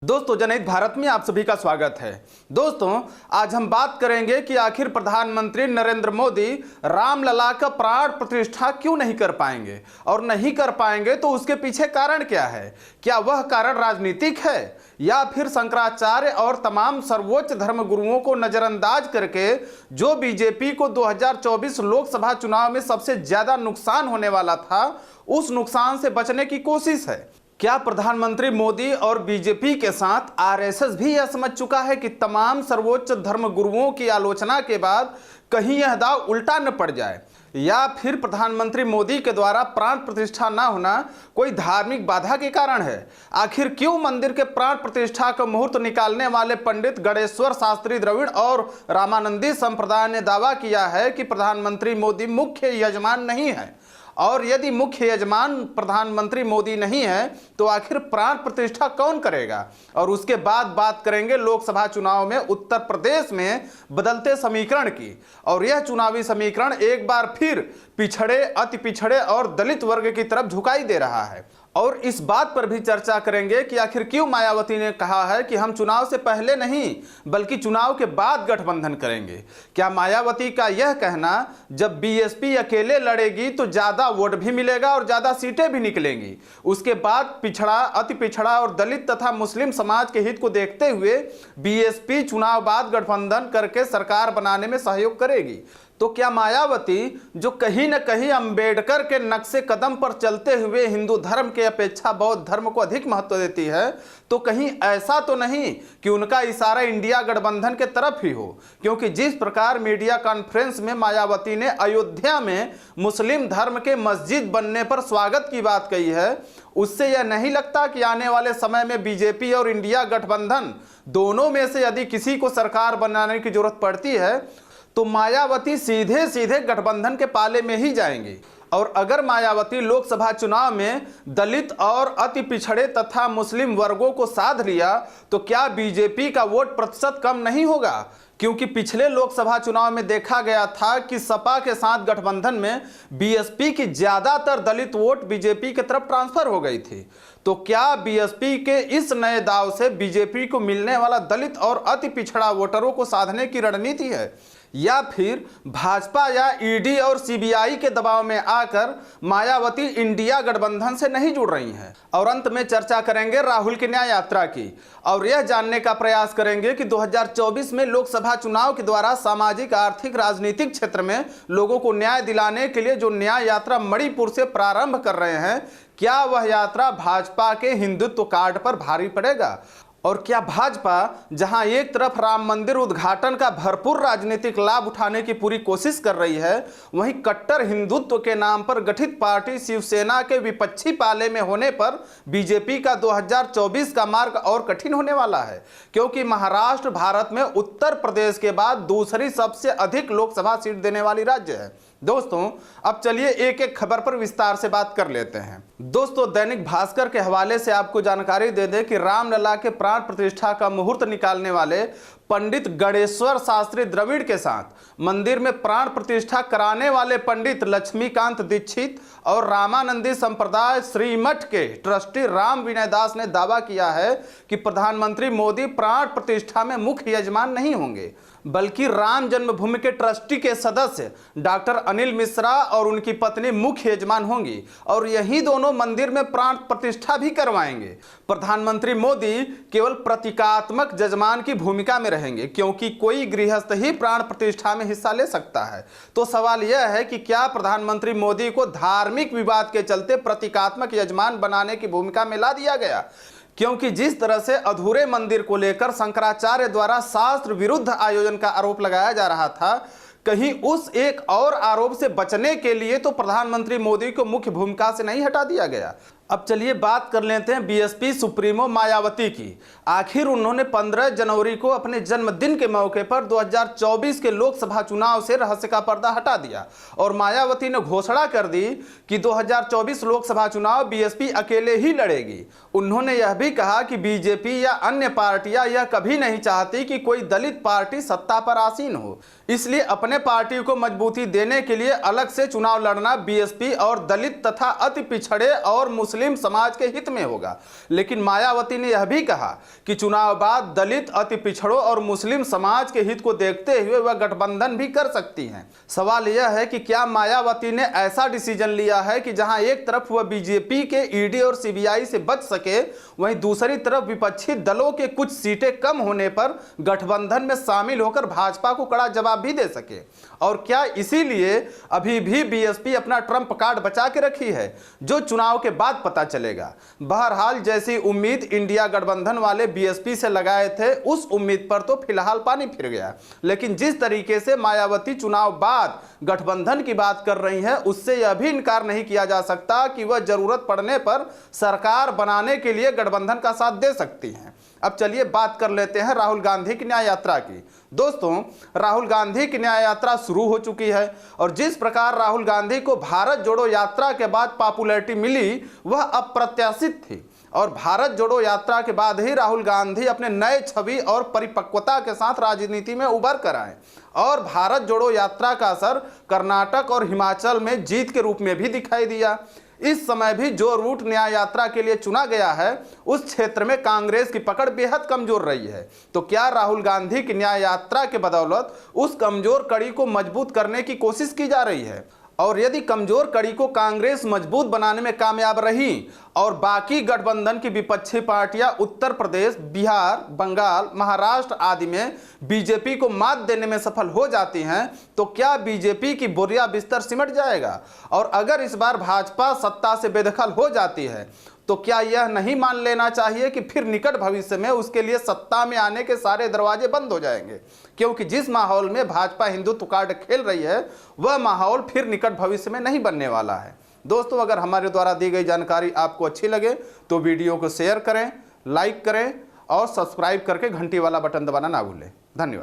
दोस्तों, जनहित भारत में आप सभी का स्वागत है। दोस्तों, आज हम बात करेंगे कि आखिर प्रधानमंत्री नरेंद्र मोदी रामलला का प्राण प्रतिष्ठा क्यों नहीं कर पाएंगे, और नहीं कर पाएंगे तो उसके पीछे कारण क्या है। क्या वह कारण राजनीतिक है या फिर शंकराचार्य और तमाम सर्वोच्च धर्म गुरुओं को नजरअंदाज करके जो बीजेपी को 2024 लोकसभा चुनाव में सबसे ज्यादा नुकसान होने वाला था, उस नुकसान से बचने की कोशिश है। क्या प्रधानमंत्री मोदी और बीजेपी के साथ आरएसएस भी यह समझ चुका है कि तमाम सर्वोच्च धर्म गुरुओं की आलोचना के बाद कहीं यह दाव उल्टा न पड़ जाए, या फिर प्रधानमंत्री मोदी के द्वारा प्राण प्रतिष्ठा न होना कोई धार्मिक बाधा के कारण है। आखिर क्यों मंदिर के प्राण प्रतिष्ठा का मुहूर्त निकालने वाले पंडित गणेश्वर शास्त्री द्रविड़ और रामानंदी संप्रदाय ने दावा किया है कि प्रधानमंत्री मोदी मुख्य यजमान नहीं है, और यदि मुख्य यजमान प्रधानमंत्री मोदी नहीं है तो आखिर प्राण प्रतिष्ठा कौन करेगा। और उसके बाद बात करेंगे लोकसभा चुनाव में उत्तर प्रदेश में बदलते समीकरण की, और यह चुनावी समीकरण एक बार फिर पिछड़े, अति पिछड़े और दलित वर्ग की तरफ झुकाई दे रहा है। और इस बात पर भी चर्चा करेंगे कि आखिर क्यों मायावती ने कहा है कि हम चुनाव से पहले नहीं बल्कि चुनाव के बाद गठबंधन करेंगे। क्या मायावती का यह कहना जब बीएसपी अकेले लड़ेगी तो ज्यादा वोट भी मिलेगा और ज्यादा सीटें भी निकलेंगी, उसके बाद पिछड़ा, अति पिछड़ा और दलित तथा मुस्लिम समाज के हित को देखते हुए बीएसपी चुनाव बाद गठबंधन करके सरकार बनाने में सहयोग करेगी, तो क्या मायावती जो कहीं न कहीं अंबेडकर के नक्शे कदम पर चलते हुए हिंदू धर्म के अपेक्षा बौद्ध धर्म को अधिक महत्व देती है, तो कहीं ऐसा तो नहीं कि उनका इशारा इंडिया गठबंधन के तरफ ही हो। क्योंकि जिस प्रकार मीडिया कॉन्फ्रेंस में मायावती ने अयोध्या में मुस्लिम धर्म के मस्जिद बनने पर स्वागत की बात कही है, उससे यह नहीं लगता कि आने वाले समय में बीजेपी और इंडिया गठबंधन दोनों में से यदि किसी को सरकार बनाने की जरूरत पड़ती है तो मायावती सीधे सीधे गठबंधन के पाले में ही जाएंगी। और अगर मायावती लोकसभा चुनाव में दलित और अति पिछड़े तथा मुस्लिम वर्गों को साध लिया तो क्या बीजेपी का वोट प्रतिशत कम नहीं होगा। क्योंकि पिछले लोकसभा चुनाव में देखा गया था कि सपा के साथ गठबंधन में बीएसपी की ज्यादातर दलित वोट बीजेपी की तरफ ट्रांसफर हो गई थी। तो क्या बीएसपी के इस नए दाव से बीजेपी को मिलने वाला दलित और अति पिछड़ा वोटरों को साधने की रणनीति है, या फिर भाजपा या ईडी और सीबीआई के दबाव में आकर मायावती इंडिया गठबंधन से नहीं जुड़ रही हैं। और अंत में चर्चा करेंगे राहुल की न्याय यात्रा की, और यह जानने का प्रयास करेंगे कि 2024 में लोकसभा चुनाव के द्वारा सामाजिक, आर्थिक, राजनीतिक क्षेत्र में लोगों को न्याय दिलाने के लिए जो न्याय यात्रा मणिपुर से प्रारंभ कर रहे हैं, क्या वह यात्रा भाजपा के हिंदुत्व कार्ड पर भारी पड़ेगा। और क्या भाजपा जहां एक तरफ राम मंदिर उद्घाटन का भरपूर राजनीतिक लाभ उठाने की पूरी कोशिश कर रही है, वहीं कट्टर हिंदुत्व के नाम पर गठित पार्टी शिवसेना के विपक्षी पाले में होने पर बीजेपी का 2024 का मार्ग और कठिन होने वाला है। क्योंकि महाराष्ट्र भारत में उत्तर प्रदेश के बाद दूसरी सबसे अधिक लोकसभा सीट देने वाली राज्य है। दोस्तों, अब चलिए एक एक खबर पर विस्तार से बात कर लेते हैं। दोस्तों, दैनिक भास्कर के हवाले से आपको जानकारी दे दें कि रामलला के प्राण प्रतिष्ठा का मुहूर्त निकालने वाले पंडित गणेश्वर शास्त्री द्रविड़ के साथ मंदिर में प्राण प्रतिष्ठा कराने वाले पंडित लक्ष्मीकांत दीक्षित और रामानंदी संप्रदाय श्रीमठ के ट्रस्टी राम विनय दास ने दावा किया है कि प्रधानमंत्री मोदी प्राण प्रतिष्ठा में मुख्य यजमान नहीं होंगे, बल्कि राम जन्मभूमि के ट्रस्टी के सदस्य डॉक्टर अनिल मिश्रा और उनकी पत्नी मुख्य यजमान होंगी, और यही दोनों मंदिर में प्राण प्रतिष्ठा भी करवाएंगे। प्रधानमंत्री मोदी केवल प्रतीकात्मक यजमान की भूमिका में रहेंगे, क्योंकि कोई गृहस्थ ही प्राण प्रतिष्ठा में हिस्सा ले सकता है। तो सवाल यह है कि क्या प्रधानमंत्री मोदी को धार्मिक विवाद के चलते प्रतीकात्मक यजमान बनाने की भूमिका में ला दिया गया। क्योंकि जिस तरह से अधूरे मंदिर को लेकर शंकराचार्य द्वारा शास्त्र विरुद्ध आयोजन का आरोप लगाया जा रहा था, कहीं उस एक और आरोप से बचने के लिए तो प्रधानमंत्री मोदी को मुख्य भूमिका से नहीं हटा दिया गया। अब चलिए बात कर लेते हैं बीएसपी सुप्रीमो मायावती की। आखिर उन्होंने 15 जनवरी को अपने जन्मदिन के मौके पर 2024 के लोकसभा चुनाव से रहस्य का पर्दा हटा दिया, और मायावती ने घोषणा कर दी कि 2024 लोकसभा चुनाव बीएसपी अकेले ही लड़ेगी। उन्होंने यह भी कहा कि बीजेपी या अन्य पार्टियां यह कभी नहीं चाहती कि कोई दलित पार्टी सत्ता पर आसीन हो, इसलिए अपने पार्टी को मजबूती देने के लिए अलग से चुनाव लड़ना बीएसपी और दलित तथा अति पिछड़े और मुस्लिम मुस्लिम समाज के हित में होगा। लेकिन मायावती ने यह भी कहा कि चुनाव बाद दलित, अति पिछड़ों और मुस्लिम समाज के हित को देखते हुए वह गठबंधन भी कर सकती हैं। सवाल यह है कि क्या मायावती ने ऐसा डिसीजन लिया है कि जहां एक तरफ वह बीजेपी के ईडी और सीबीआई से बच सके, वहीं दूसरी तरफ विपक्षी दलों के कुछ सीटें कम होने पर गठबंधन में शामिल होकर भाजपा को कड़ा जवाब भी दे सके? और क्या इसीलिए अभी भी बीएसपी अपना ट्रम्प कार्ड बचा के रखी है, जो चुनाव के बाद पता चलेगा। बहरहाल जैसी उम्मीद इंडिया गठबंधन वाले बीएसपी से लगाए थे, उस उम्मीद पर तो फिलहाल पानी फिर गया। लेकिन जिस तरीके से मायावती चुनाव बाद गठबंधन की बात कर रही है, उससे यह भी इनकार नहीं किया जा सकता कि वह जरूरत पड़ने पर सरकार बनाने के लिए गठबंधन का साथ दे सकती हैं। अब चलिए बात कर लेते हैं राहुल गांधी की न्याय यात्रा की। दोस्तों, राहुल गांधी की न्याय यात्रा शुरू हो चुकी है और जिस प्रकार राहुल गांधी को भारत जोड़ो यात्रा के बाद पॉपुलैरिटी मिली, वह अप्रत्याशित थी। और भारत जोड़ो यात्रा के बाद ही राहुल गांधी अपने नए छवि और परिपक्वता के साथ राजनीति में उभर कर आए और भारत जोड़ो यात्रा का असर कर्नाटक और हिमाचल में जीत के रूप में भी दिखाई दिया। इस समय भी जो रूट न्याय यात्रा के लिए चुना गया है, उस क्षेत्र में कांग्रेस की पकड़ बेहद कमजोर रही है। तो क्या राहुल गांधी की न्याय यात्रा के बदौलत उस कमजोर कड़ी को मजबूत करने की कोशिश की जा रही है? और यदि कमजोर कड़ी को कांग्रेस मजबूत बनाने में कामयाब रही और बाकी गठबंधन की विपक्षी पार्टियां उत्तर प्रदेश, बिहार, बंगाल, महाराष्ट्र आदि में बीजेपी को मात देने में सफल हो जाती हैं, तो क्या बीजेपी की बोरिया बिस्तर सिमट जाएगा? और अगर इस बार भाजपा सत्ता से बेदखल हो जाती है, तो क्या यह नहीं मान लेना चाहिए कि फिर निकट भविष्य में उसके लिए सत्ता में आने के सारे दरवाजे बंद हो जाएंगे? क्योंकि जिस माहौल में भाजपा हिंदुत्व कार्ड खेल रही है, वह माहौल फिर निकट भविष्य में नहीं बनने वाला है। दोस्तों, अगर हमारे द्वारा दी गई जानकारी आपको अच्छी लगे तो वीडियो को शेयर करें, लाइक करें और सब्सक्राइब करके घंटी वाला बटन दबाना ना भूलें। धन्यवाद।